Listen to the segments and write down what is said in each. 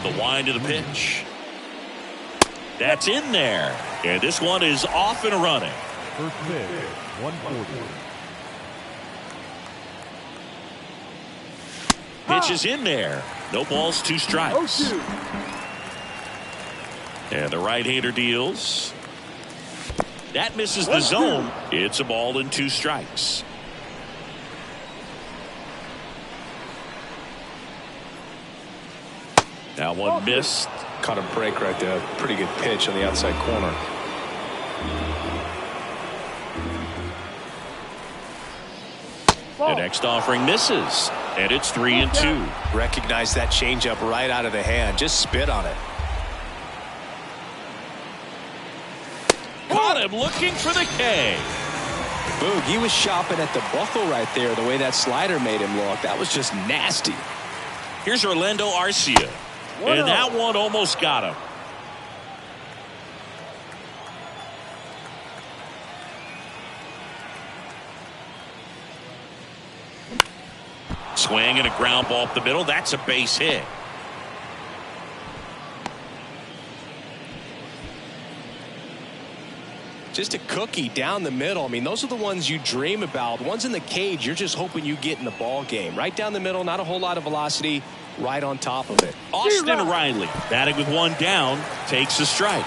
The wind of the pitch. That's in there. And this one is off and running. First pitch, 140. Pitch is in there. No balls, 2 strikes. And the right-hander deals. That misses the zone. It's a ball and 2 strikes. That one missed. Caught a break right there. Pretty good pitch on the outside corner. The next offering misses. And it's 3-2. Recognize that changeup right out of the hand. Just spit on it. Caught him looking for the K. Boog, he was shopping at the buckle right there. The way that slider made him look. That was just nasty. Here's Orlando Arcia. And that one almost got him. Swing and a ground ball up the middle. That's a base hit. Just a cookie down the middle. I mean, those are the ones you dream about. The ones in the cage, you're just hoping you get in the ball game. Right down the middle, not a whole lot of velocity. Right on top of it. Austin Riley, batting with 1 down, takes a strike.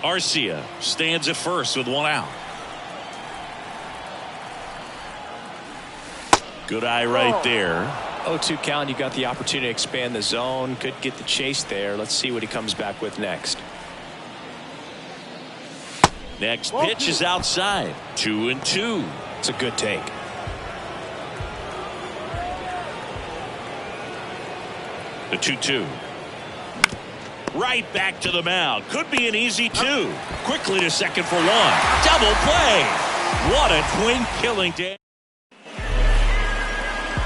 Arcia stands at first with 1 out. Good eye right there. 0-2 count. You got the opportunity to expand the zone. Could get the chase there. Let's see what he comes back with next. Next pitch is outside. 2-2. It's a good take. The 2-2. Right back to the mound. Could be an easy 2. Quickly to second for 1. Double play. What a twin killing day.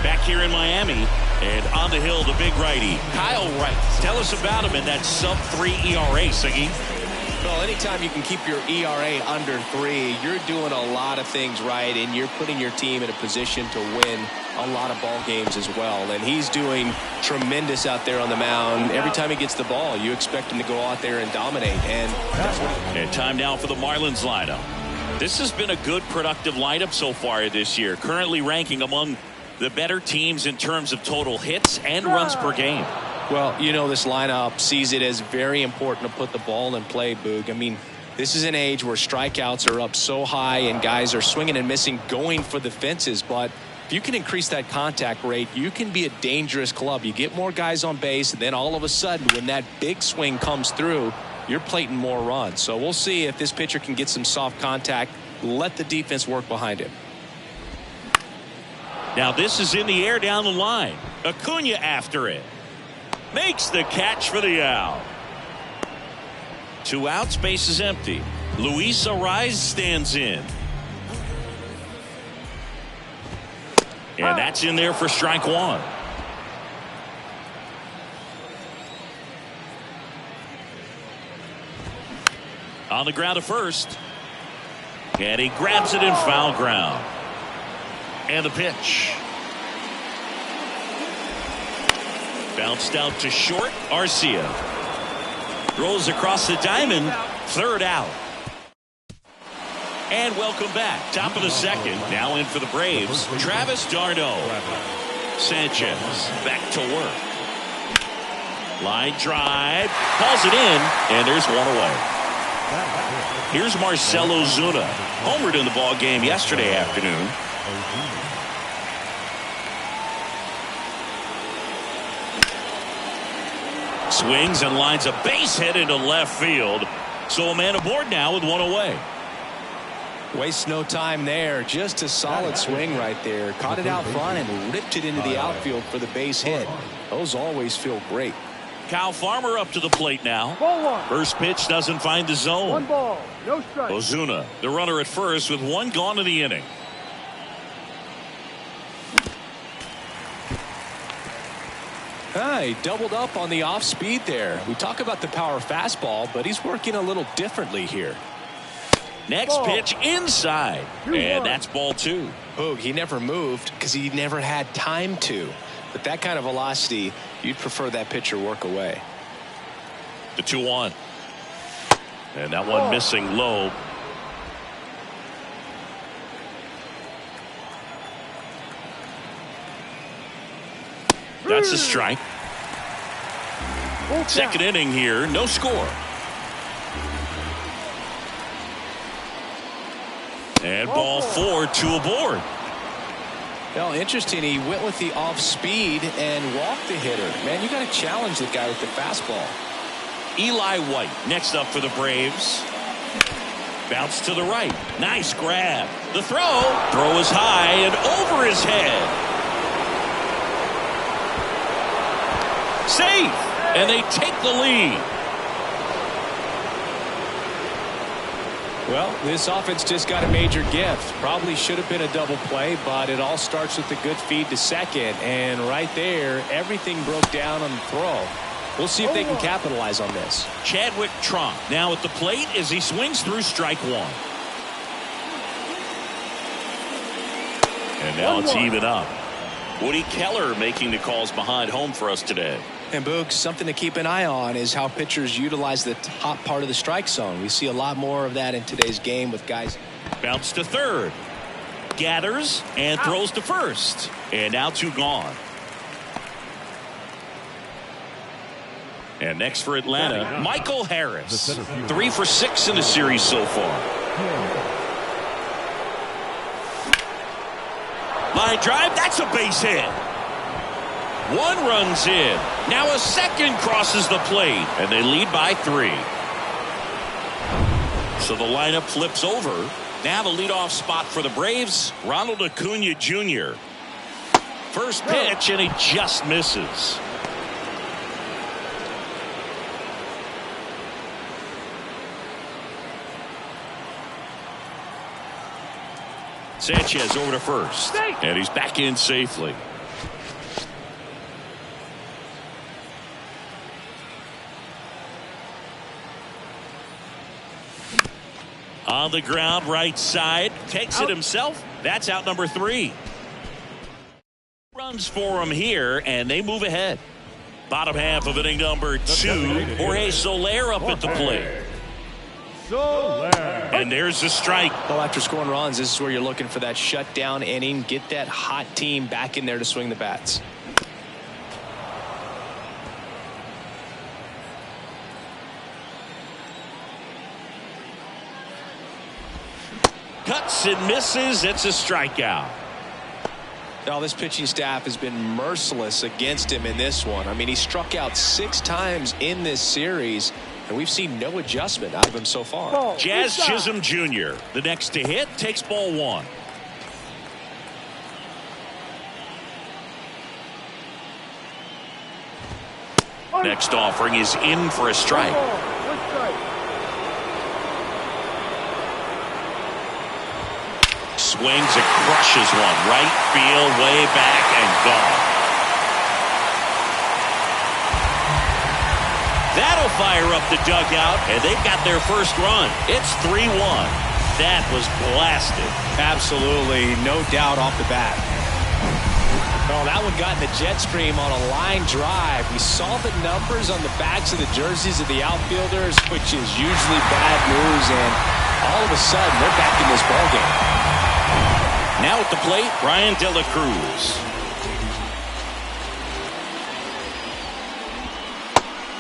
Back here in Miami, and on the hill, the big righty, Kyle Wright. Tell us about him in that sub-3 ERA, Siggy. Well, anytime you can keep your ERA under 3, you're doing a lot of things right, and you're putting your team in a position to win a lot of ball games as well. And he's doing tremendous out there on the mound. Every time he gets the ball, you expect him to go out there and dominate. And time now for the Marlins lineup. This has been a good, productive lineup so far this year, currently ranking among the better teams in terms of total hits and runs per game. Well, you know, this lineup sees it as very important to put the ball in play, Boog. I mean, this is an age where strikeouts are up so high and guys are swinging and missing, going for the fences. But if you can increase that contact rate, you can be a dangerous club. You get more guys on base, and then all of a sudden, when that big swing comes through, you're plating more runs. So we'll see if this pitcher can get some soft contact, let the defense work behind him. Now this is in the air down the line. Acuna after it. Makes the catch for the out. 2 outs, base is empty. Luis Arraez stands in. And that's in there for strike 1. On the ground to first. And he grabs it in foul ground. And the pitch. Bounced out to short. Arcia rolls across the diamond. 3rd out. And welcome back. Top of the 2nd. Now in for the Braves. Travis d'Arnaud. Sanchez back to work. Line drive. Calls it in. And there's 1 away. Here's Marcell Ozuna. Homered in the ball game yesterday afternoon. Swings and lines a base hit into left field. So a man aboard now with 1 away. Waste no time there. Just a solid swing right there. Caught it out front and ripped it into the outfield for the base hit. Those always feel great. Kyle Farmer up to the plate now. Ball 1. First pitch doesn't find the zone. 1 ball, no strike. Ozuna, the runner at first with 1 gone in the inning. He doubled up on the off speed there. We talk about the power fastball, but he's working a little differently here. Next pitch inside, and that's ball 2. Boog, he never moved because he never had time to. But that kind of velocity, you'd prefer that pitcher work away. The 2-1. And that one missing low. That's a strike. Second inning here, no score. And ball 4, 2 aboard. Well, interesting. He went with the off speed and walked the hitter. Man, you got to challenge the guy with the fastball. Eli White next up for the Braves. Bounce to the right. Nice grab. The throw. Throw is high and over his head. Safe. And they take the lead. Well, this offense just got a major gift. Probably should have been a double play, but it all starts with a good feed to second. And right there, everything broke down on the throw. We'll see if they can capitalize on this. Chadwick Tromp now at the plate as he swings through strike 1. And now it's even up. Woody Keller making the calls behind home for us today. And Boog, something to keep an eye on is how pitchers utilize the top part of the strike zone. We see a lot more of that in today's game with guys. Bounce to third. Gathers and throws to first. And now 2 gone. And next for Atlanta, Michael Harris. 3 for 6 in the series so far. Line drive, that's a base hit. 1 runs in. Now a second crosses the plate, and they lead by 3. So the lineup flips over. Now the leadoff spot for the Braves, Ronald Acuna Jr. First pitch, and he just misses. Sanchez over to first, and he's back in safely. On the ground, right side, takes it himself. That's out number 3. Runs for him here, and they move ahead. Bottom half of inning number 2. Jorge Soler up at the plate. And there's the strike. Well, after scoring runs, this is where you're looking for that shutdown inning. Get that hot team back in there to swing the bats. Cuts and misses. It's a strikeout. Now, this pitching staff has been merciless against him in this one. I mean, he struck out 6 times in this series, and we've seen no adjustment out of him so far. Jazz Chisholm Jr., the next to hit, takes ball 1. Next offering is in for a strike. Swings and crushes one. Right field, way back, and gone. That'll fire up the dugout, and they've got their first run. It's 3-1. That was blasted. Absolutely, no doubt off the bat. Oh, that one got in the jet stream on a line drive. We saw the numbers on the backs of the jerseys of the outfielders, which is usually bad news, and all of a sudden, they're back in this ballgame. Now at the plate, Brian De La Cruz.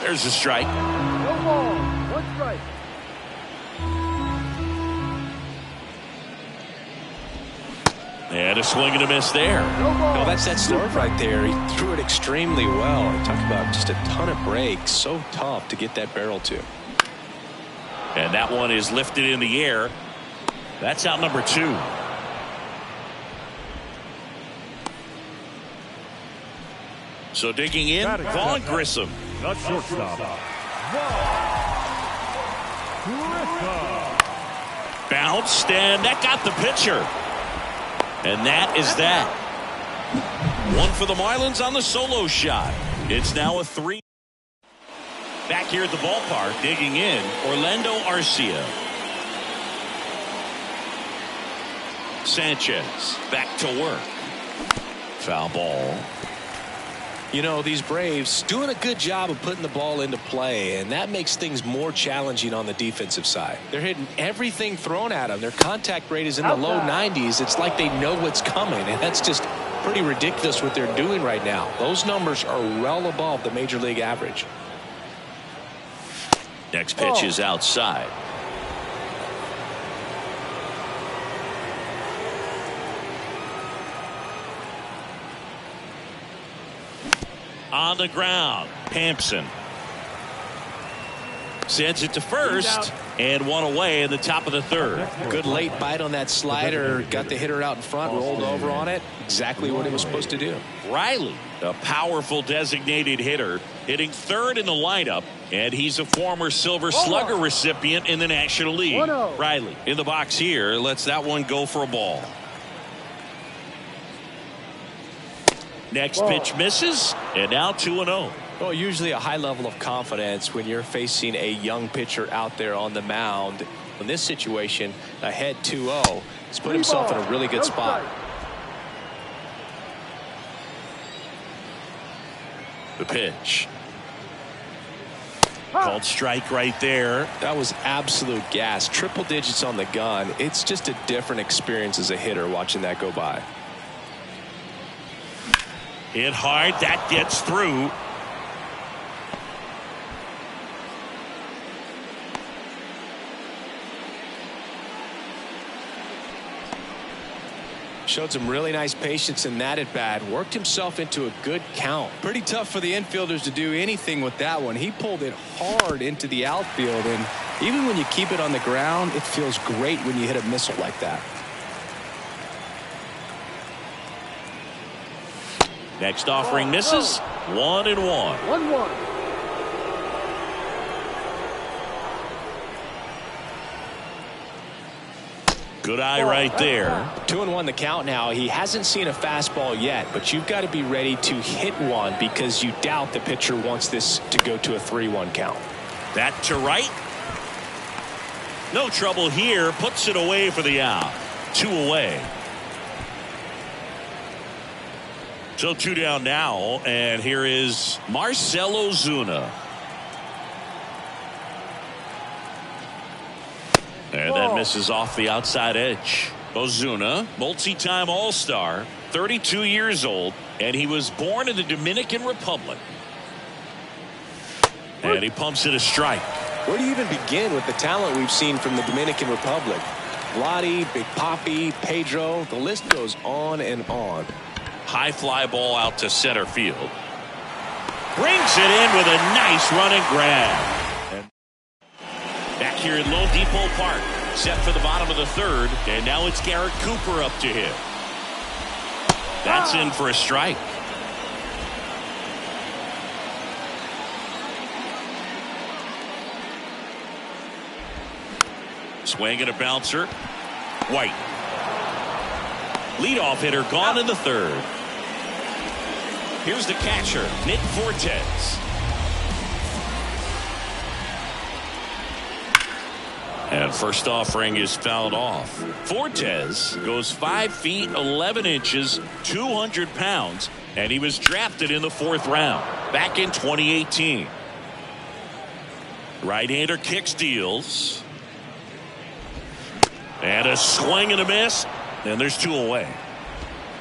There's a strike. No ball, 1 strike. And a swing and a miss there. No, that's that slurve right there. He threw it extremely well. Talk about just a ton of breaks. So tough to get that barrel to. And that one is lifted in the air. That's out number 2. So digging in, Vaughn Grissom. The shortstop. Bounced, and that got the pitcher. And that is that. 1 for the Marlins on the solo shot. It's now a 3. Back here at the ballpark, digging in, Orlando Arcia. Sanchez back to work. Foul ball. You know, these Braves doing a good job of putting the ball into play, and that makes things more challenging on the defensive side. They're hitting everything thrown at them. Their contact rate is in the low 90s. It's like they know what's coming, and that's just pretty ridiculous what they're doing right now. Those numbers are well above the major league average. Next pitch is outside. On the ground, Hampson sends it to first and one away in the top of the third. Good late bite on that slider. Got the hitter out in front, rolled over on it. Exactly what it was supposed to do. Riley, a powerful designated hitter, hitting third in the lineup, and he's a former Silver Slugger recipient in the National League. Riley in the box here, lets that one go for a ball. Next pitch misses, and now 2-0. Well, usually a high level of confidence when you're facing a young pitcher out there on the mound. In this situation, ahead 2-0, he's put himself in a really good spot. The pitch. Called strike right there. That was absolute gas. Triple digits on the gun. It's just a different experience as a hitter watching that go by. Hit hard. That gets through. Showed some really nice patience in that at bat. Worked himself into a good count. Pretty tough for the infielders to do anything with that one. He pulled it hard into the outfield, and even when you keep it on the ground, it feels great when you hit a missile like that. Next offering misses. 1-1. 1-1. Good eye right there. 2-1 the count now. He hasn't seen a fastball yet, but you've got to be ready to hit one because you doubt the pitcher wants this to go to a 3-1 count. That to right. No trouble here. Puts it away for the out. 2 away. So 2 down now, and here is Marcell Ozuna. And that misses off the outside edge. Ozuna, multi-time All-Star, 32 years old, and he was born in the Dominican Republic. And he pumps it a strike. Where do you even begin with the talent we've seen from the Dominican Republic? Lottie, Big Papi, Pedro, the list goes on and on. High fly ball out to center field. Brings it in with a nice running grab. And back here at Lone Depot Park, set for the bottom of the third, and now it's Garrett Cooper up to hit. That's in for a strike. Swing and a bouncer. White. Leadoff hitter gone in the third. Here's the catcher, Nick Fortes. And first offering is fouled off. Fortes goes 5 feet 11 inches, 200 pounds, and he was drafted in the 4th round back in 2018. Right-hander kick steals. And a swing and a miss. And there's 2 away.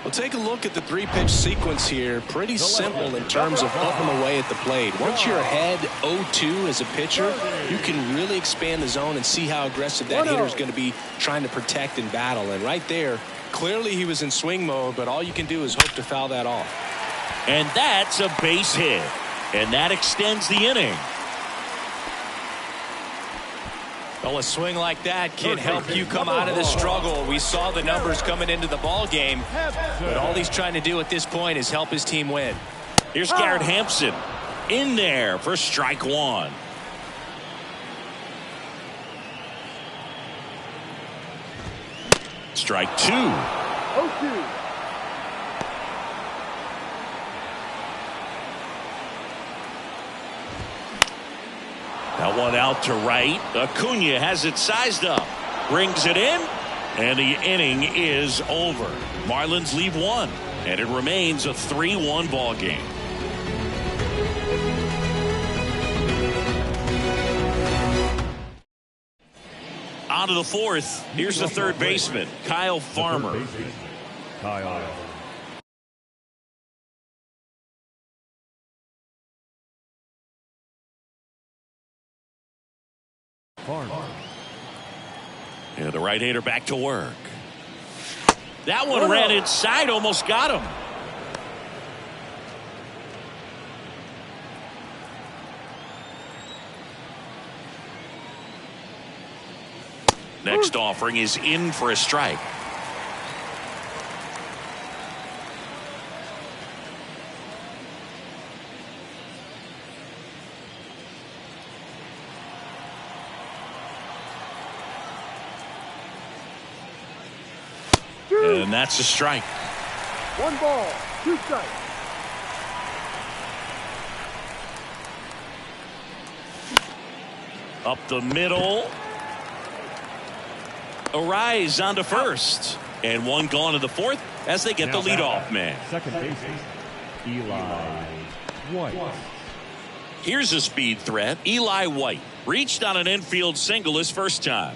Well, take a look at the 3-pitch sequence here. Pretty simple in terms of putting them away at the plate. Once you're ahead 0-2 as a pitcher, you can really expand the zone and see how aggressive that hitter is going to be trying to protect and battle. And right there, clearly he was in swing mode, but all you can do is hope to foul that off. And that's a base hit. And that extends the inning. Well, a swing like that can help you come out of the struggle. We saw the numbers coming into the ball game, but all he's trying to do at this point is help his team win. Here's Garrett Hampson in there for strike 1. Strike 2. 0-2. That one out to right. Acuna has it sized up. Brings it in. And the inning is over. Marlins leave one. And it remains a 3-1 ball game. On to the fourth. Here's the third baseman, Kyle Farmer. Kyle. Farmer. And the right-hander back to work. That one ran inside, almost got him. Next offering is in for a strike. And that's a strike. 1 ball, 2 strikes. Up the middle. Arise onto first. And one gone to the fourth as they get the leadoff man. Second baseman, Eli White. Here's a speed threat. Eli White reached on an infield single his first time.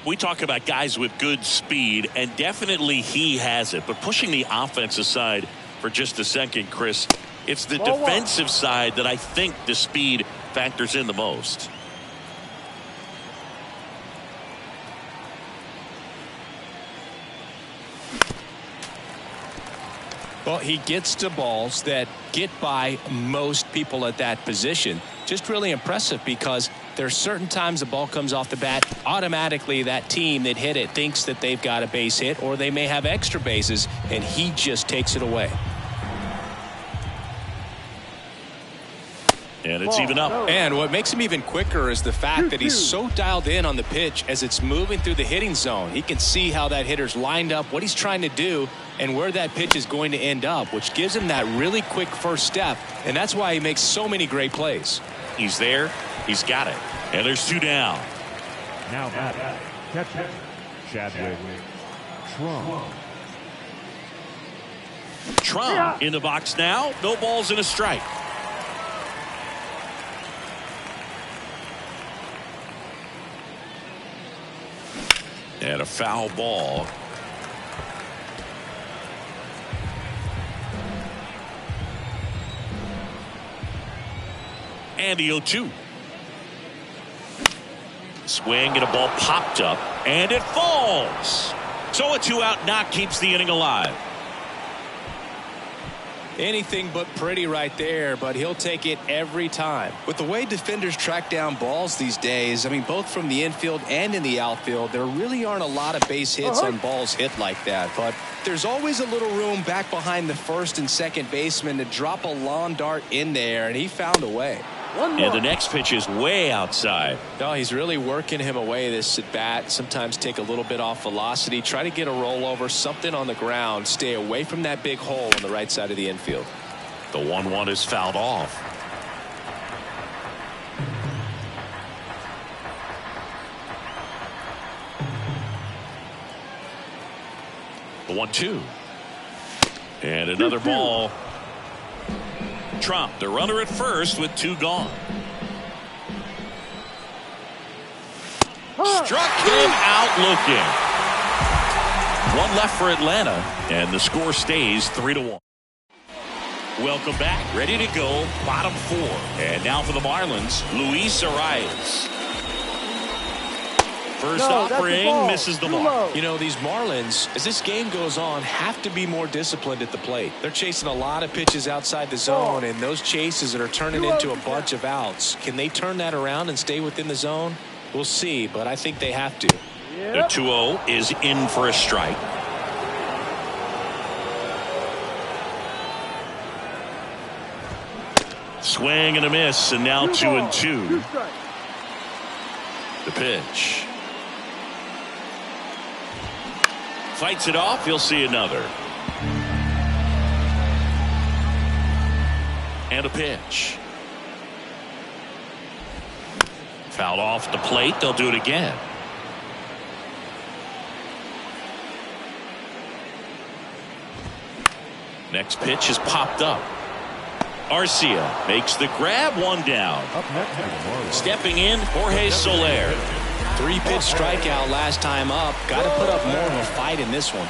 We talk about guys with good speed, and definitely he has it. But pushing the offense aside for just a second, Chris, it's the defensive side that I think the speed factors in the most. Well, he gets to balls that get by most people at that position. Just really impressive because there's certain times the ball comes off the bat, automatically that team that hit it thinks that they've got a base hit or they may have extra bases, and he just takes it away. And it's even up. And what makes him even quicker is the fact that he's so dialed in on the pitch as it's moving through the hitting zone. He can see how that hitter's lined up, what he's trying to do, and where that pitch is going to end up, which gives him that really quick first step, and that's why he makes so many great plays. He's there. He's got it. And there's 2 down. Now batting, catcher, Chadwick Trump. Trump in the box now. No balls and a strike. And a foul ball. And the 0-2. Swing and a ball popped up. And it falls. So a 2-out knock keeps the inning alive. Anything but pretty right there, but he'll take it every time. With the way defenders track down balls these days, I mean, both from the infield and in the outfield, there really aren't a lot of base hits on balls hit like that. But there's always a little room back behind the first and second baseman to drop a lawn dart in there, and he found a way. And the next pitch is way outside. No, he's really working him away this at bat. Sometimes take a little bit off velocity, try to get a rollover, something on the ground, stay away from that big hole on the right side of the infield. The 1-1 is fouled off. The 1-2. And another ball. Trump, the runner at first with 2 gone. Struck him out looking. 1 left for Atlanta, and the score stays 3-1. Welcome back. Ready to go. Bottom 4. And now for the Marlins, Luis Arias. First offering misses the mark. You know, these Marlins, as this game goes on, have to be more disciplined at the plate. They're chasing a lot of pitches outside the zone, and those chases that are turning into a bunch of outs. Can they turn that around and stay within the zone? We'll see, but I think they have to. The 2-0 is in for a strike. Swing and a miss, and now 2-2. The pitch. Fights it off. He'll see another. And a pitch. Fouled off the plate. They'll do it again. Next pitch is popped up. Arcia makes the grab, one down. Stepping in, Jorge Soler. 3-pitch strikeout last time up. Got to put up more of a fight in this one.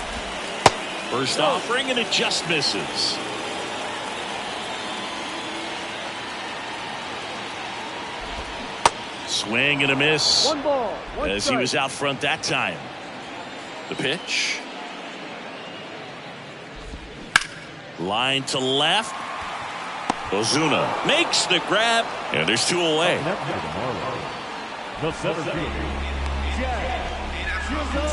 First offering, and it just misses. Swing and a miss. One ball, one as strike. he was out front that time. The pitch. Line to left. Ozuna makes the grab, and there's 2 away. The center fielder,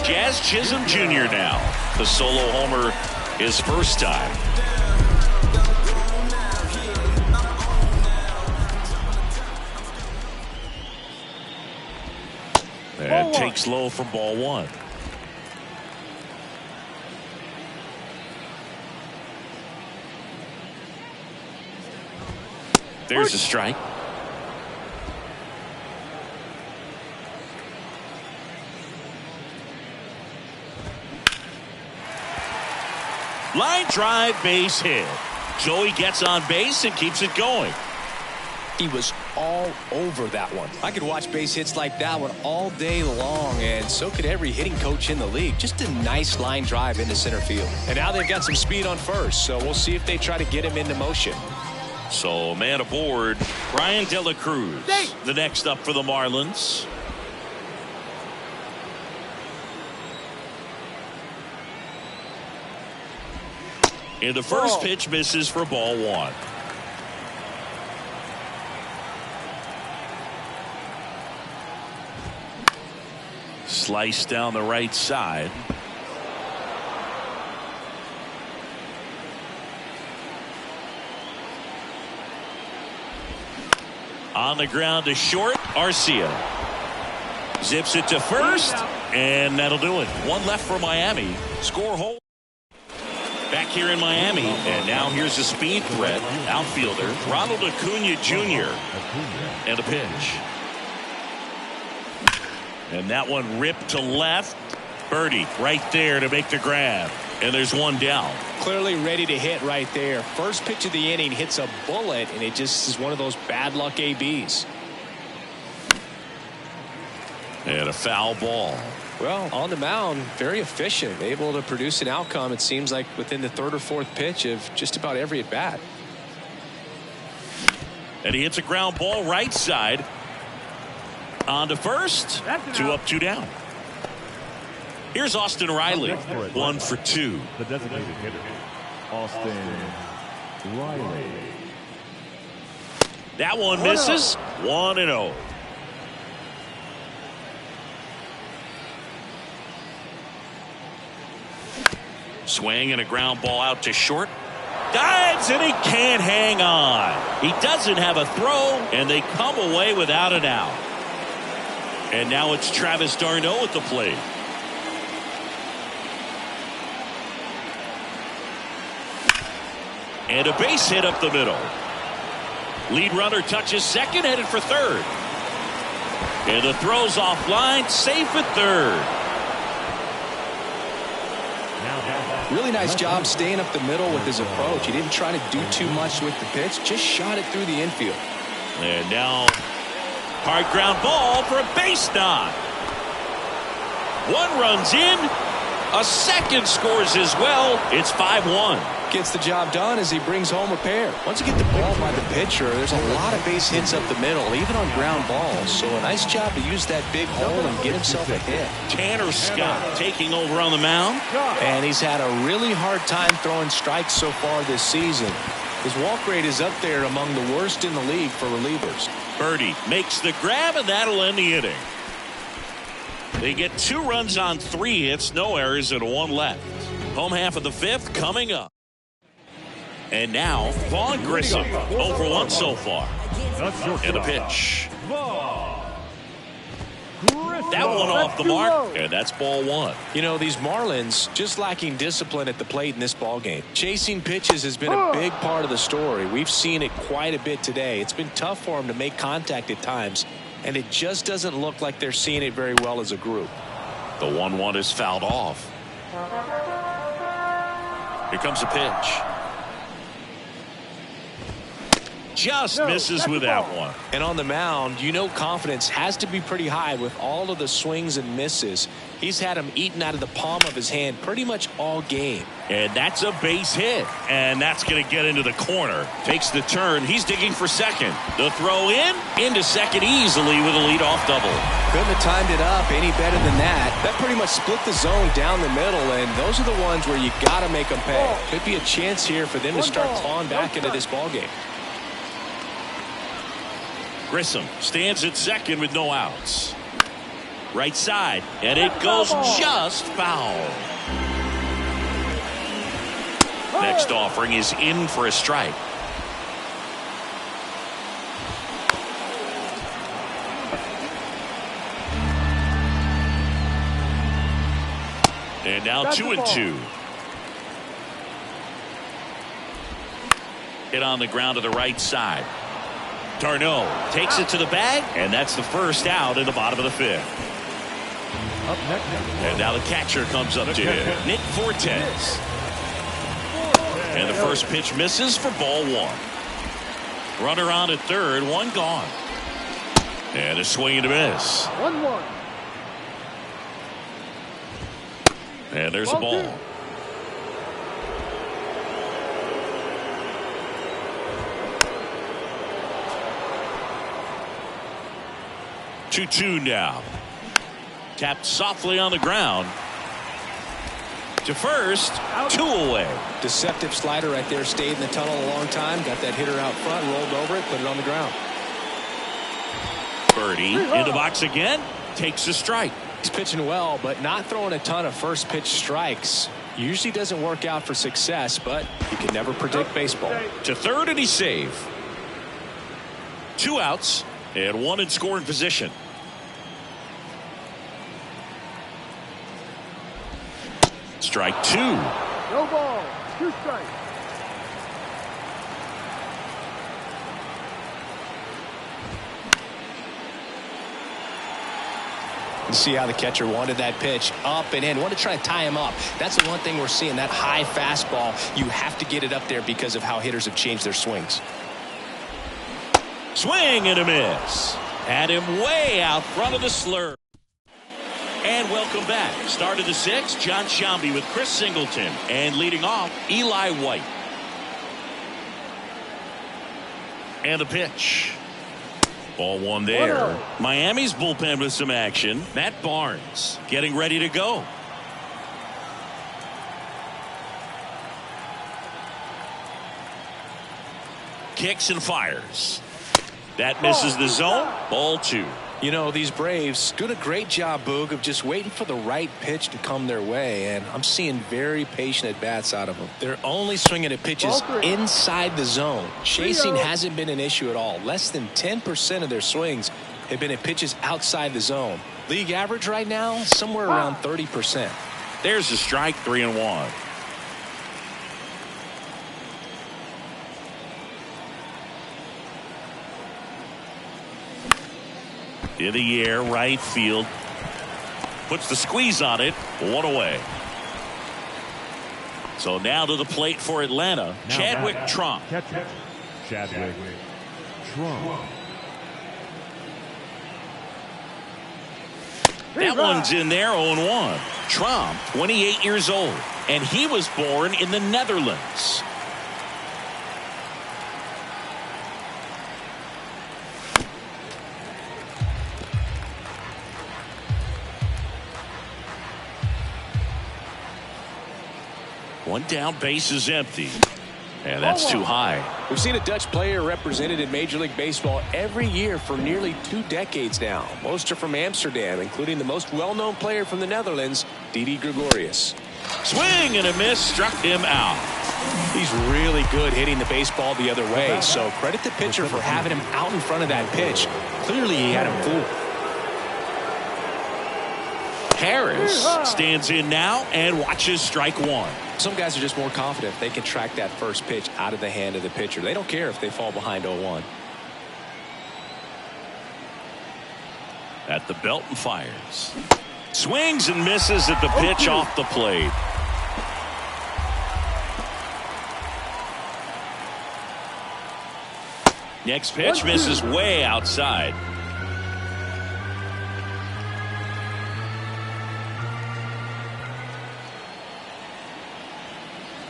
Jazz Chisholm Jr. now. The solo homer his first time. And takes low for ball 1. There's a strike. Line drive, base hit. Joey gets on base and keeps it going. He was all over that one. I could watch base hits like that one all day long, and so could every hitting coach in the league. Just a nice line drive into center field. And now they've got some speed on first, so we'll see if they try to get him into motion. So man aboard, Brian De La Cruz. The next up for the Marlins. And the first pitch misses for ball 1. Slice down the right side. On the ground to short. Arcia zips it to first, and that'll do it. 1 left for Miami. Score hold. Back here in Miami, and now here's a speed threat. Outfielder Ronald Acuna Jr. And a pitch. And that one ripped to left. Birdie right there to make the grab. And there's 1 down. Clearly ready to hit right there. First pitch of the inning hits a bullet, and it just is one of those bad luck ABs. And a foul ball. Well, on the mound, very efficient, able to produce an outcome, it seems like, within the 3rd or 4th pitch of just about every at bat. And he hits a ground ball right side. On to first. 2 up, 2 down. Here's Austin Riley. 1 for 2. The designated hitter, Austin Riley. That one misses. 1-0. Swing and a ground ball out to short. Dives, and he can't hang on. He doesn't have a throw, and they come away without an out. And now it's Travis d'Arnaud at the plate. And a base hit up the middle. Lead runner touches second, headed for third. And the throw's offline, safe at third. Really nice job staying up the middle with his approach. He didn't try to do too much with the pitch, just shot it through the infield. And now hard ground ball for a base knock. 1 runs in. A second scores as well. It's 5-1. Gets the job done as he brings home a pair. Once you get the ball by the pitcher, there's a lot of base hits up the middle, even on ground balls. So a nice job to use that big hole and get himself a hit. Tanner Scott taking over on the mound. And he's had a really hard time throwing strikes so far this season. His walk rate is up there among the worst in the league for relievers. Birdie makes the grab, and that'll end the inning. They get 2 runs on 3 hits, no errors, and 1 left. Home half of the 5th coming up. And now Vaughn Grissom, 0 for 1 so far. And a pitch. That one off the mark, and that's ball 1. You know, these Marlins just lacking discipline at the plate in this ballgame. Chasing pitches has been a big part of the story. We've seen it quite a bit today. It's been tough for them to make contact at times, and it just doesn't look like they're seeing it very well as a group. The 1-1 is fouled off. Here comes a pitch. Just misses with that one. And on the mound, you know confidence has to be pretty high with all of the swings and misses. He's had them eaten out of the palm of his hand pretty much all game. And that's a base hit. And that's going to get into the corner. Takes the turn. He's digging for second. The throw into second easily with a leadoff double. Couldn't have timed it up any better than that. That pretty much split the zone down the middle, and those are the ones where you got to make them pay. Could be a chance here for them to start clawing back into this ball game. Grissom stands at second with no outs. Right side, and it goes just foul. Next offering is in for a strike. And now 2-2. Hit on the ground to the right side. Darno takes it to the bag, and that's the first out in the bottom of the fifth. Up next. And now the catcher comes up to him, Nick Fortes. And the first pitch misses for ball one. Runner on at third, one gone. And a swing and a miss. 1-1. And there's a ball. Two now. Tapped softly on the ground. To first, 2 away. Deceptive slider right there. Stayed in the tunnel a long time. Got that hitter out front, rolled over it, put it on the ground. Birdie in the box again. Takes a strike. He's pitching well, but not throwing a ton of first pitch strikes. Usually doesn't work out for success, but you can never predict baseball. To third, and he's safe. 2 outs and 1 in scoring position. Strike 2. No ball. 2 strikes. You see how the catcher wanted that pitch up and in. Wanted to try to tie him up. That's the one thing we're seeing. That high fastball, you have to get it up there because of how hitters have changed their swings. Swing and a miss. Had him way out front of the slur. And welcome back. Start of the 6th, John Sciambi with Chris Singleton. And leading off, Eli White. And the pitch. Ball one there. Miami's bullpen with some action. Matt Barnes getting ready to go. Kicks and fires. That misses the zone. Ball 2. You know, these Braves doing a great job, Boog, of just waiting for the right pitch to come their way, and I'm seeing very patient at-bats out of them. They're only swinging at pitches inside the zone. Chasing hasn't been an issue at all. Less than 10% of their swings have been at pitches outside the zone. League average right now, somewhere around 30%. There's a strike, 3-1. In the air, right field. Puts the squeeze on it. 1 away. So now to the plate for Atlanta. Chadwick Trump. Chadwick Trump. That one's in there, 0-1. Trump, 28 years old, and he was born in the Netherlands. One down, base is empty. And that's too high. We've seen a Dutch player represented in Major League Baseball every year for nearly 2 decades now. Most are from Amsterdam, including the most well-known player from the Netherlands, Didi Gregorius. Swing and a miss, struck him out. He's really good hitting the baseball the other way, so credit the pitcher for having him out in front of that pitch. Clearly he had him fooled. Harris stands in now and watches strike 1. Some guys are just more confident they can track that first pitch out of the hand of the pitcher. They don't care if they fall behind 0-1. At the belt and fires. Swings and misses at the pitch off the plate. Next pitch misses way outside.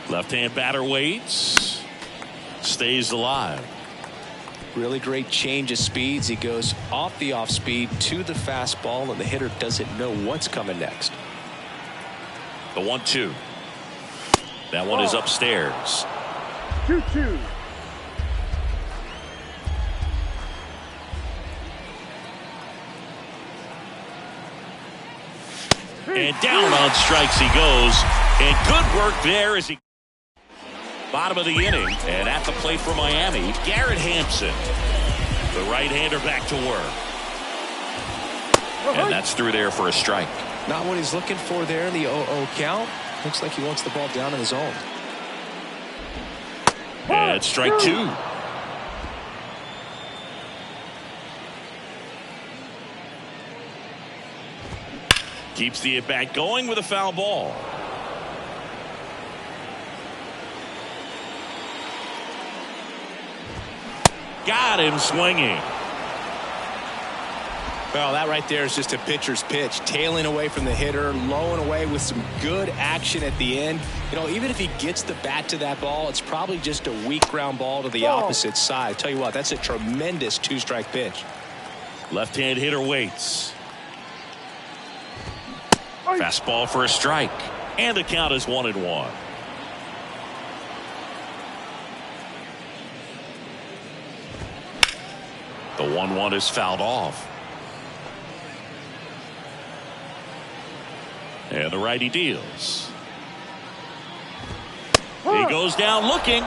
Left-hand batter waits. Stays alive. Really great change of speeds. He goes off the off speed to the fastball, and the hitter doesn't know what's coming next. The 1-2. That one is upstairs. 2-2. And down on strikes he goes. And good work there as he. Bottom of the inning. And at the plate for Miami, Garrett Hampson. The right-hander back to work. And that's through there for a strike. Not what he's looking for there in the 0-0 count. Looks like he wants the ball down in the zone. And strike two. Keeps the at-bat going with a foul ball. Got him swinging. Well, that right there is just a pitcher's pitch. Tailing away from the hitter, lowing away with some good action at the end. You know, even if he gets the bat to that ball, it's probably just a weak ground ball to the opposite side. Tell you what, that's a tremendous two-strike pitch. Left-hand hitter waits. Fastball for a strike. And the count is 1-1. The 1-1 is fouled off. And the righty deals. He goes down looking.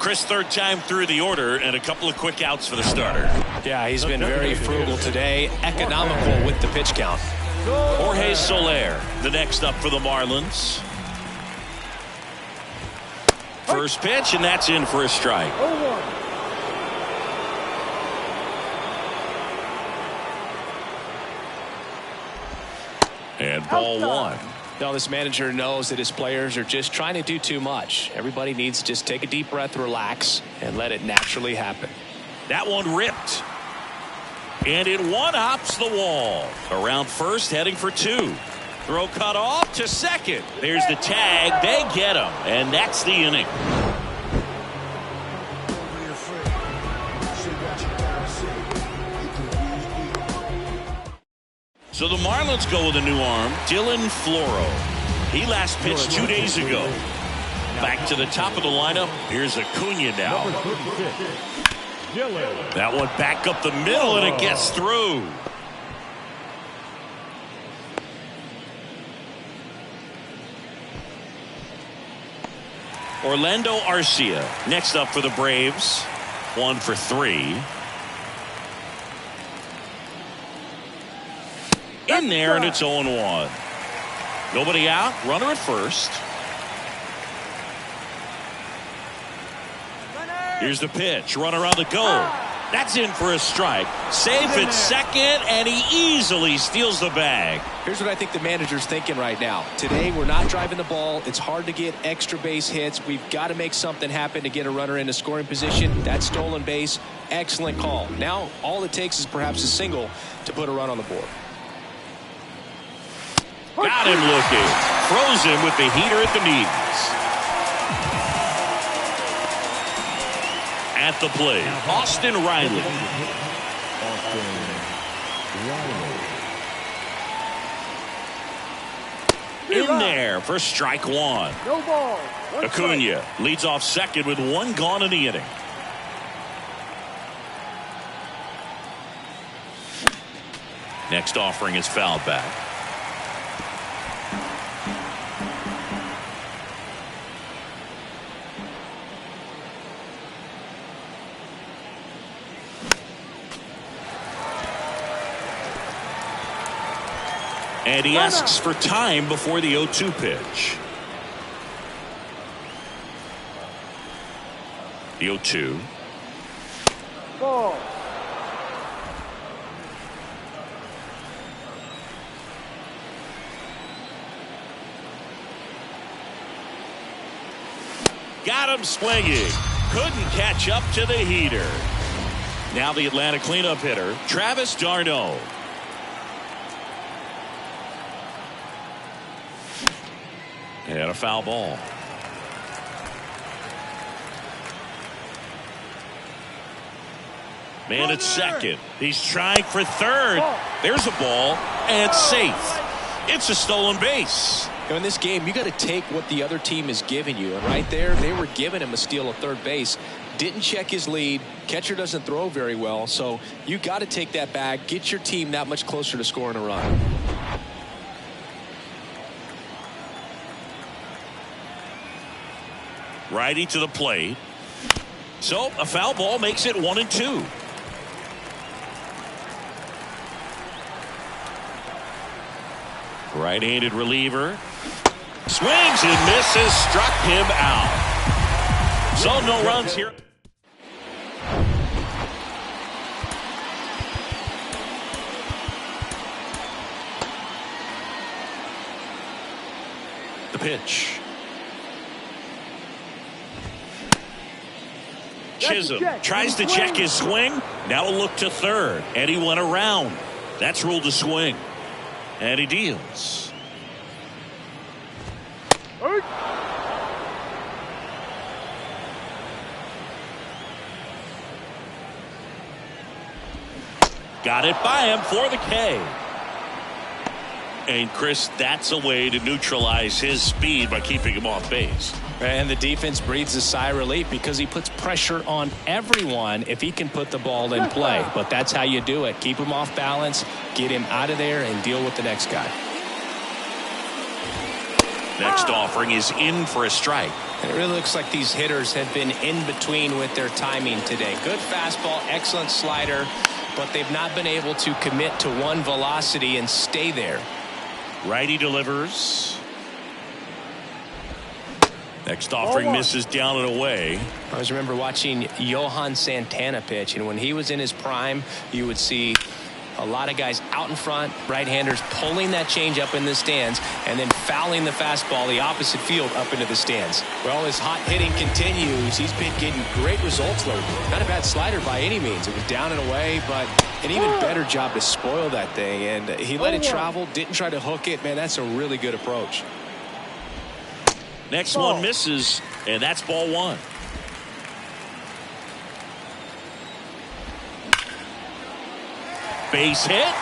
Chris, third time through the order and a couple of quick outs for the starter. Yeah, he's been very frugal today. Economical with the pitch count. Jorge Soler, the next up for the Marlins. First pitch, and that's in for a strike. 0-1. And ball one. Now this manager knows that his players are just trying to do too much. Everybody needs to just take a deep breath, relax, and let it naturally happen. That one ripped. And it one-hops the wall. Around first, heading for two. Throw cut off to second. There's the tag. They get him. And that's the inning. So the Marlins go with a new arm, Dylan Floro. He last pitched 2 days ago. Back to the top of the lineup. Here's Acuna now. That one back up the middle, and it gets through. Orlando Arcia next up for the Braves. 1 for 3. In there, and it's 0-1. Nobody out. Runner at first. Here's the pitch. Runner on the go. That's in for a strike. Safe at second, and he easily steals the bag. Here's what I think the manager's thinking right now. Today, we're not driving the ball. It's hard to get extra base hits. We've got to make something happen to get a runner into scoring position. That stolen base, excellent call. Now, all it takes is perhaps a single to put a run on the board. Got him looking. Froze him with the heater at the knees. At the plate, Austin Riley. In there for strike one. No ball. Acuna leads off second with one gone in the inning. Next offering is fouled back. And he asks for time before the 0-2 pitch. The 0-2. Ball. Got him swinging. Couldn't catch up to the heater. Now the Atlanta cleanup hitter, Travis d'Arnaud. And a foul ball. Man at second. He's trying for third. There's a ball and safe. It's a stolen base. In this game, you got to take what the other team is giving you. And right there, they were giving him a steal of third base. Didn't check his lead. Catcher doesn't throw very well. So you got to take that bag, get your team that much closer to scoring a run. Righty to the plate. So a foul ball makes it 1-2. Right-handed reliever. Swings and misses. Struck him out. So no runs here. The pitch. Chisholm tries to check his swing. Now a look to third. And he went around. That's ruled a swing. And he deals. Got it by him for the K. And Chris, that's a way to neutralize his speed by keeping him off base. And the defense breathes a sigh of relief because he puts pressure on everyone if he can put the ball in play. But that's how you do it. Keep him off balance, get him out of there, and deal with the next guy. Next offering is in for a strike. It really looks like these hitters have been in between with their timing today. Good fastball, excellent slider, but they've not been able to commit to one velocity and stay there. Righty delivers. Next offering misses down and away. I always remember watching Johan Santana pitch, and when he was in his prime, you would see a lot of guys out in front, right-handers pulling that change up in the stands and then fouling the fastball the opposite field up into the stands. Well, his hot hitting continues. He's been getting great results lately. Not a bad slider by any means. It was down and away, but an even better job to spoil that thing. And he let it travel, didn't try to hook it. Man, that's a really good approach. Next one misses, and that's ball one. Base hit.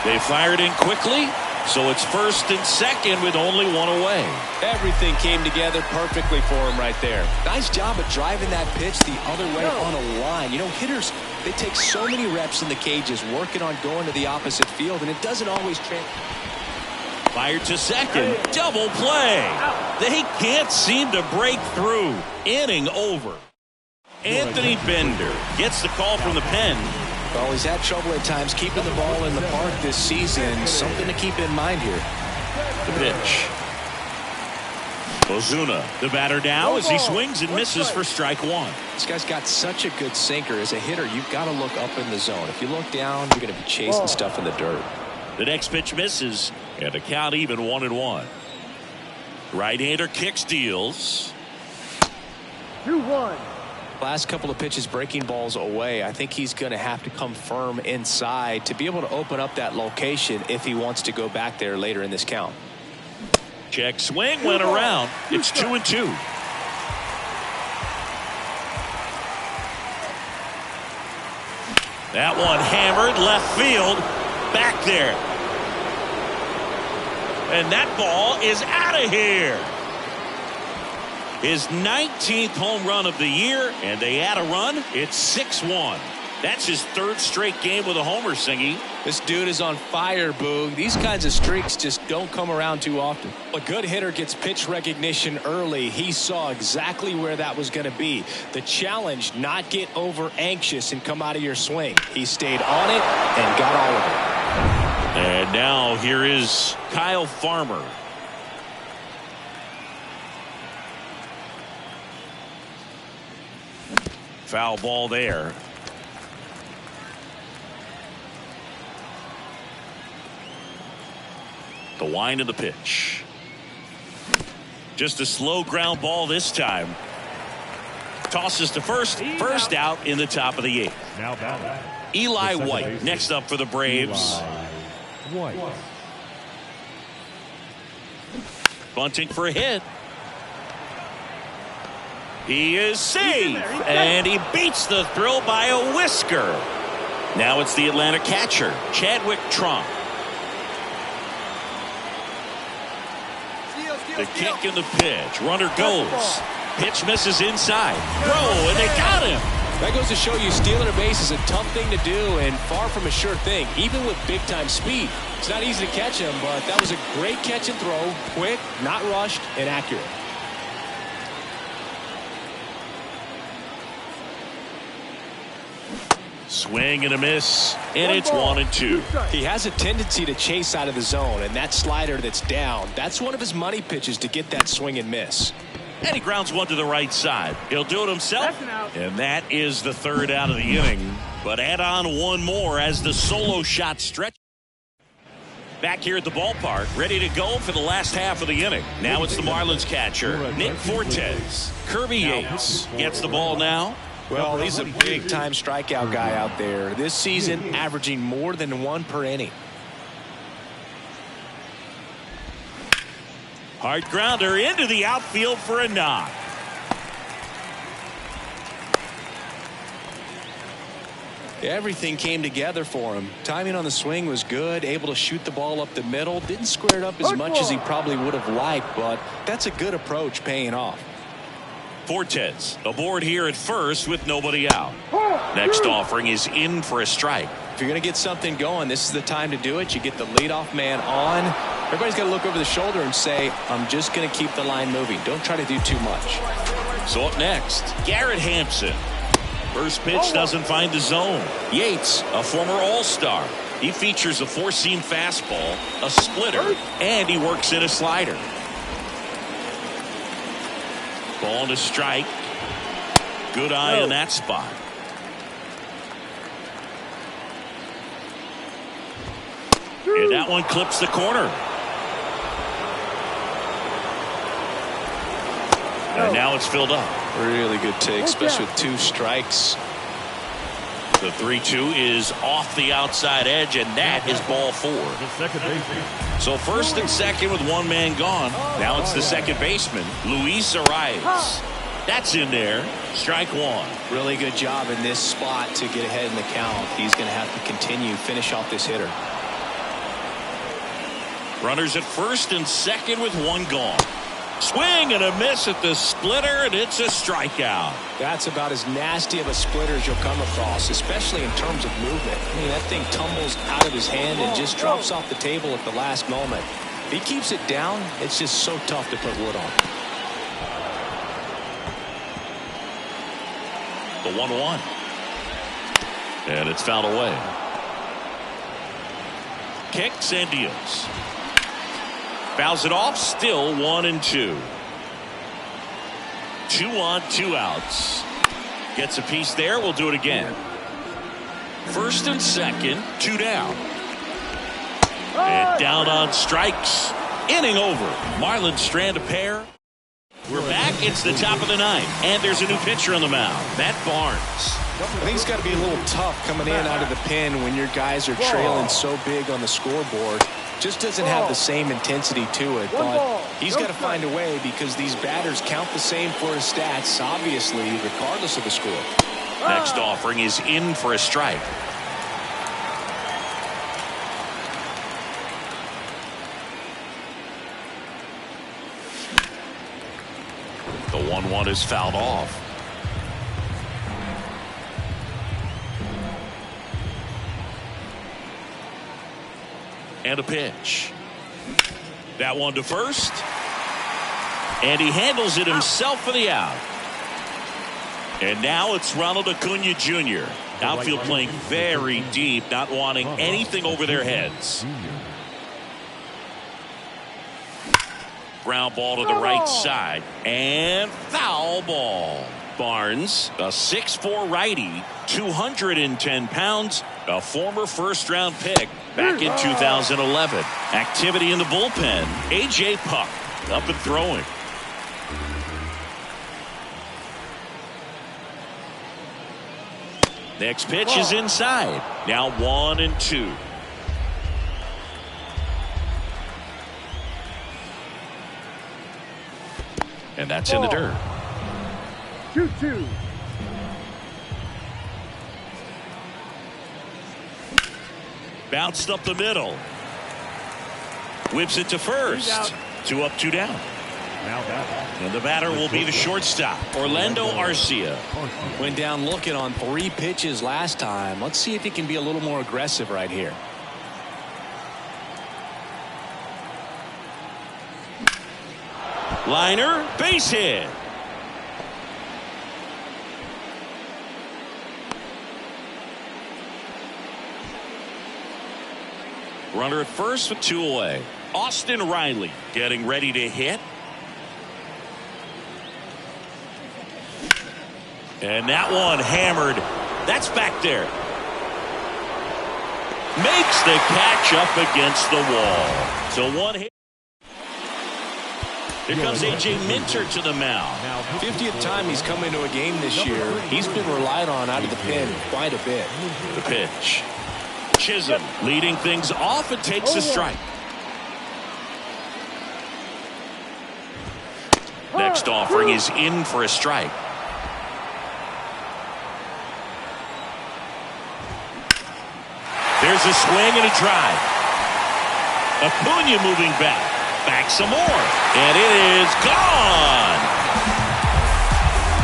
They fired in quickly, so it's first and second with only one away. Everything came together perfectly for him right there. Nice job of driving that pitch the other way on a line. You know, hitters, they take so many reps in the cages working on going to the opposite field, and it doesn't always translate. Fired to second. Double play. They can't seem to break through. Inning over. Anthony Bender gets the call from the pen. Well, he's had trouble at times keeping the ball in the park this season. Something to keep in mind here. The pitch. Ozuna, the batter now as he swings and misses for strike one. This guy's got such a good sinker. As a hitter, you've got to look up in the zone. If you look down, you're going to be chasing stuff in the dirt. The next pitch misses, and the count even 1-1. Right-hander kicks, deals. 2-1. Last couple of pitches breaking balls away. I think he's going to have to come firm inside to be able to open up that location if he wants to go back there later in this count. Check swing went around. It's 2-2. That one hammered left field. Back there. And that ball is out of here. His 19th home run of the year, and they add a run. It's 6-1. That's his third straight game with a homer, Singy. This dude is on fire, Boog. These kinds of streaks just don't come around too often. A good hitter gets pitch recognition early. He saw exactly where that was going to be. The challenge, not get over anxious and come out of your swing. He stayed on it and got all of it. And now here is Kyle Farmer. Foul ball there. The wind of the pitch. Just a slow ground ball this time. Tosses to first. First out in the top of the 8th. Now batting. Eli The White baseman. next up for the Braves. Eli White. Bunting for a hit. He is safe, and he beats the throw by a whisker. Now it's the Atlanta catcher, Chadwick Trump. The kick and the pitch. Runner goes. Pitch misses inside. Throw, and they got him. That goes to show you stealing a base is a tough thing to do and far from a sure thing, even with big-time speed. It's not easy to catch him, but that was a great catch and throw. Quick, not rushed, and accurate. Swing and a miss, and it's 1-2. He has a tendency to chase out of the zone, and that slider that's down, that's one of his money pitches to get that swing and miss. And he grounds one to the right side. He'll do it himself. And that is the 3rd out of the inning. But add on one more as the solo shot stretch. Back here at the ballpark, ready to go for the last half of the inning. Now it's the Marlins catcher, Nick Fortes. Kirby Yates gets the ball now. Well, he's a big-time strikeout guy out there. This season, averaging more than 1 per inning. Hard grounder into the outfield for a knock. Everything came together for him. Timing on the swing was good, able to shoot the ball up the middle. Didn't square it up as much as he probably would have liked, but that's a good approach paying off. Fortes aboard here at first with nobody out. Next offering is in for a strike. If you're going to get something going, this is the time to do it. You get the leadoff man on. Everybody's got to look over the shoulder and say, I'm just going to keep the line moving. Don't try to do too much. So up next, Garrett Hampson. First pitch doesn't find the zone. Yates, a former All-Star. He features a 4-seam fastball, a splitter, and he works in a slider. Ball to strike. Good eye on that spot. And that one clips the corner. And now it's filled up. Really good take, especially with 2 strikes. The 3-2 is off the outside edge, and that is ball 4. The second baseman. So first and second with one man gone. Now it's the second baseman, Luis Arias. That's in there. Strike 1. Really good job in this spot to get ahead in the count. He's going to have to continue, finish off this hitter. Runners at first and second with one gone. Swing and a miss at the splitter, and it's a strikeout. That's about as nasty of a splitter as you'll come across, especially in terms of movement. I mean, that thing tumbles out of his hand and just drops off the table at the last moment. If he keeps it down, it's just so tough to put wood on. The 1-1. And it's fouled away. Kicks and deals. Fouls it off, still 1-2. 2 on, 2 outs. Gets a piece there, we'll do it again. First and second, 2 down. And down on strikes. Inning over. Marlins strand a pair. We're back, it's the top of the 9th, and there's a new pitcher on the mound, Matt Barnes. I think it's got to be a little tough coming in out of the pen when your guys are trailing so big on the scoreboard. Just doesn't have the same intensity to it, but he's got to find a way because these batters count the same for his stats, obviously, regardless of the score. Next offering is in for a strike. The 1-1 is fouled off. And a pitch. That one to first. And he handles it himself for the out. And now it's Ronald Acuna Jr. Outfield playing very deep, not wanting anything over their heads. Ground ball to the right side. And foul ball. Barnes, a 6'4" righty, 210 pounds, a former first-round pick back in 2011. Activity in the bullpen. A.J. Puck up and throwing. Next pitch is inside. Now 1-2. And that's in the dirt. 2-2. Bounced up the middle. Whips it to first. 2 up, 2 down. And the batter will be the shortstop, Orlando Arcia. Went down looking on 3 pitches last time. Let's see if he can be a little more aggressive right here. Liner, base hit. Runner at first with 2 away. Austin Riley getting ready to hit. And that one hammered. That's back there. Makes the catch up against the wall. So 1 hit. Here comes A.J. Minter to the mound. 50th time he's come into a game this year. He's been relied on out of the pen quite a bit. The pitch. Chisholm leading things off and takes a strike. Next offering is in for a strike. There's a swing and a drive. Acuna moving back. Back some more. And it is gone.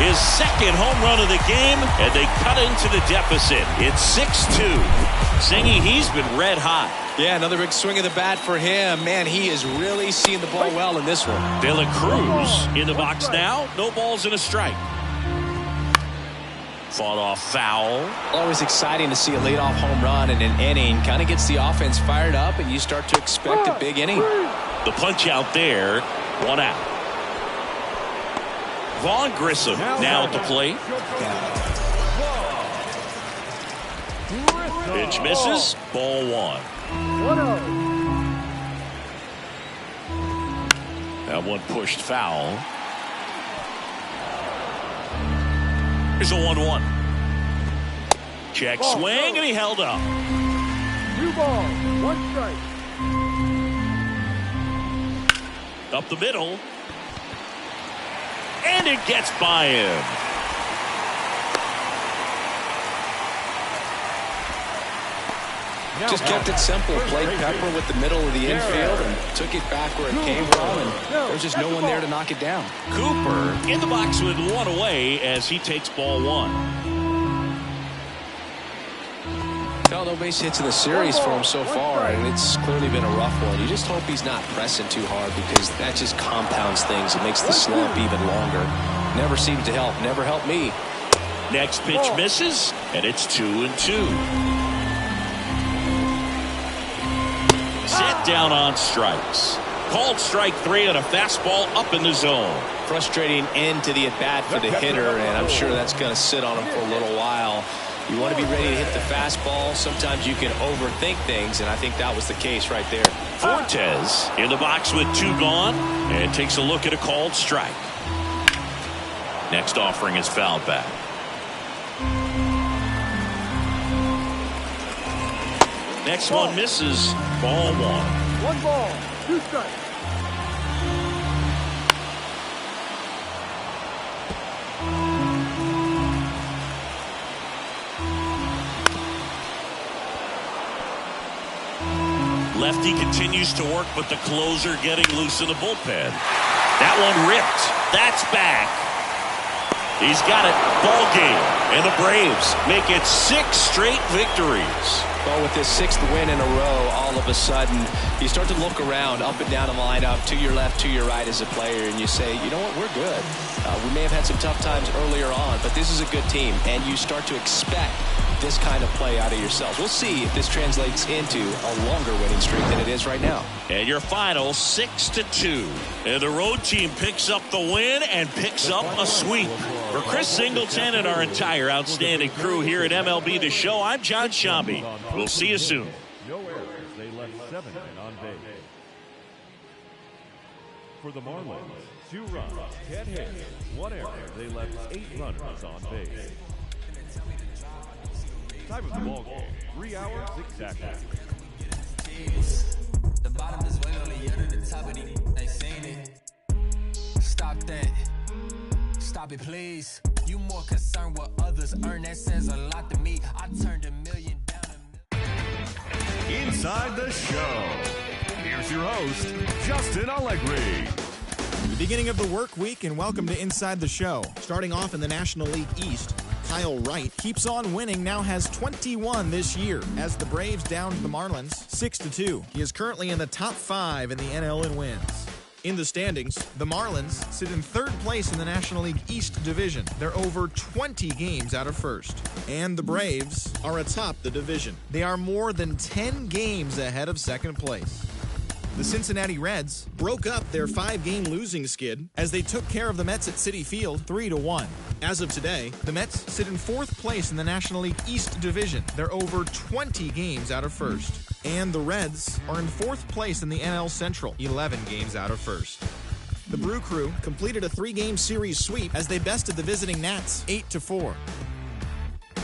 His second home run of the game, and they cut into the deficit. It's 6-2. Singy, he's been red hot. Yeah, another big swing of the bat for him. Man, he is really seeing the ball well in this one. De La Cruz in the box now. No balls and a strike. Fought off foul. Always exciting to see a leadoff home run in an inning. Kind of gets the offense fired up, and you start to expect a big inning. The punch out there. 1 out. Vaughn Grissom now at the plate. Pitch misses. Ball 1. 1-0. That one pushed foul. Here's a 1-1. Check swing, and he held up. 2 balls, 1 strike. Up the middle. And it gets by him. Just kept it simple. Played Pepper with the middle of the infield and took it back where it came from. And there's just no one there to knock it down. Cooper in the box with 1 away as he takes ball 1. No base hits in the series for him so far, and it's clearly been a rough one. You just hope he's not pressing too hard, because that just compounds things. It makes the slump even longer. Never seems to help. Never helped me. Next pitch misses, and it's 2-2. Set down on strikes. Called strike 3 on a fastball up in the zone. Frustrating end to the at-bat for the hitter, and I'm sure that's going to sit on him for a little while. You want to be ready to hit the fastball. Sometimes you can overthink things, and I think that was the case right there. Fortes in the box with 2 gone, and takes a look at a called strike. Next offering is fouled back. Next one misses. Ball 1. 1 ball, 2 strikes. Lefty continues to work, but the closer getting loose in the bullpen. That one ripped. That's back. He's got it. Ball game. And the Braves make it 6 straight victories. Well, with this 6th win in a row, all of a sudden, you start to look around, up and down the lineup, to your left, to your right as a player, and you say, you know what, we're good. We may have had some tough times earlier on, but this is a good team, and you start to expect this kind of play out of yourselves. We'll see if this translates into a longer winning streak than it is right now. And your final 6-2. And the road team picks up the win and picks up a sweep. For Chris Singleton and our entire outstanding crew here at MLB The Show, I'm John Shambi. We'll see you soon. No errors. They left 7 men on base. For the Marlins, 2 runs, 10 hits, 1 error. They left 8 runners on base. Time of the ball game, 3 hours exactly. The bottom is way on the other, the top of the, they seen it. Stop that. Stop it, please. You more concerned what others earn, that says a lot to me. I turned $1 million down Inside the show. Here's your host, Justin Allegri. The beginning of the work week, and welcome to Inside the Show. Starting off in the National League East, Kyle Wright keeps on winning, now has 21 this year, as the Braves downed the Marlins 6-2. He is currently in the top 5 in the NL in wins. In the standings, the Marlins sit in third place in the National League East division. They're over 20 games out of first. And the Braves are atop the division. They are more than 10 games ahead of second place. The Cincinnati Reds broke up their 5-game losing skid as they took care of the Mets at Citi Field 3-1. As of today, the Mets sit in fourth place in the National League East division. They're over 20 games out of first. And the Reds are in fourth place in the NL Central, 11 games out of first. The Brew Crew completed a 3-game series sweep as they bested the visiting Nats 8-4.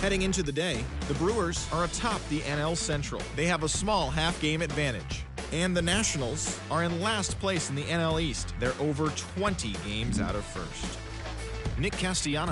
Heading into the day, the Brewers are atop the NL Central. They have a small half-game advantage. And the Nationals are in last place in the NL East. They're over 20 games out of first. Nick Castellanos